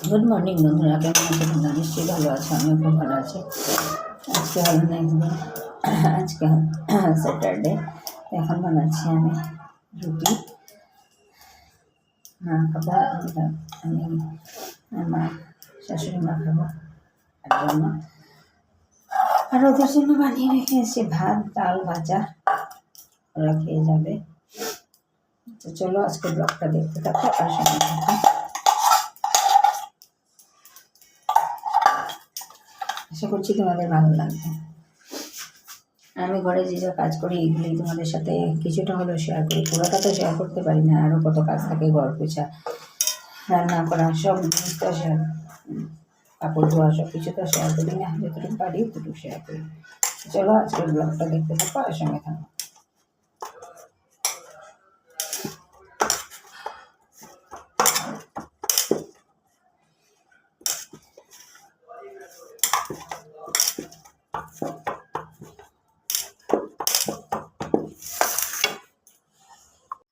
Good morning বন্ধুরা, কেমন আছো তোমরা? নিশ্চয়ই ভালো আছো, আমিও খুব ভালো আছি। আজকে হলো নেক্সট দিন, আজকে স্যাটারডে। এখন বানাচ্ছি আমি রুটি। মা খাবো, আমি আমার শাশুড়ি মা খাবো আর জন্য, আর ওদের জন্য বানিয়ে রেখে এসে ভাত, ডাল, ভাজা, ওরা খেয়ে যাবে। তো চলো আজকে ব্লগটা দেখতে থাকো আর সঙ্গে থাকো। আশা করছি তোমাদের ভালো লাগবে। আমি ঘরে যে যা কাজ করি এগুলি তোমাদের সাথে কিছুটা হলেও শেয়ার করি, পুরোটা তো শেয়ার করতে পারি না, আরও কত কাজ থাকে, ঘর পোছা, রান্না করা, সব জিনিস তো শেয়ার, কাপড় ধোয়া, সব কিছু তো শেয়ার করি না, যতটুকু পারি ততটুকু শেয়ার করি। চলো আজকের ব্লগটা দেখতে থাকো আর সঙ্গে থাকো।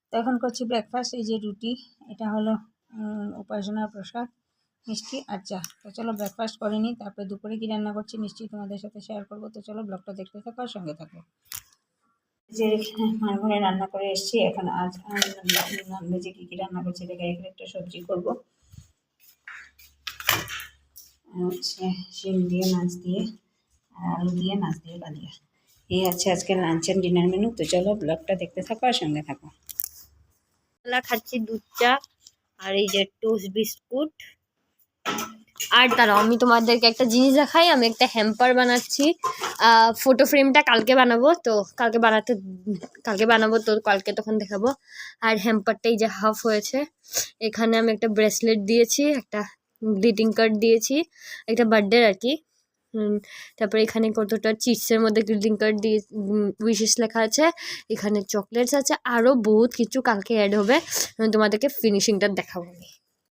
তো এখন করছি ব্রেকফাস্ট। এই যে রুটি, এটা হলো উপাসনার প্রসাদ, মিষ্টি আর চা। তো চলো ব্রেকফাস্ট করে নিই, তারপরে দুপুরে কী রান্না করছি নিশ্চয়ই তোমাদের সাথে শেয়ার করবো। তো চলো ব্লগটা দেখতে থাকো আর সঙ্গে থাকো। যে মারঘরে রান্না করে এসেছি, এখন আজ ননভেজে কী কী রান্না করছি দেখে এখানে একটা সবজি করবো, হচ্ছে শিম দিয়ে, মাছ দিয়ে, আর আলু দিয়ে, মাছ দিয়ে কালিয়া। এই আছে আজকে লাঞ্চ অ্যান্ড ডিনার মেনু। তো চলো ব্লগটা দেখতে থাকো আর সঙ্গে থাকো। খাচ্ছি দুধ চা আর এই যে টোস্ট বিস্কুট। আর দাঁড়াও, আমি তোমাদেরকে একটা জিনিস দেখাই। আমি একটা হ্যাম্পার বানাচ্ছি, ফটো ফ্রেমটা কালকে বানাবো, তো কালকে বানাবো, তো কালকে তখন দেখাবো। আর হ্যাম্পারটা এই যে হাফ হয়েছে, এখানে আমি একটা ব্রেসলেট দিয়েছি, একটা গ্রিটিং কার্ড দিয়েছি, একটা বার্থডে আর কি। তারপরে এখানে কতটা চিপসের মধ্যে গ্রিটিং কার্ড দিয়ে উইশেস লেখা আছে, এখানে চকলেটস আছে, আরও বহুত কিছু কালকে অ্যাড হবে, তোমাদেরকে ফিনিশিংটা দেখাবো আমি।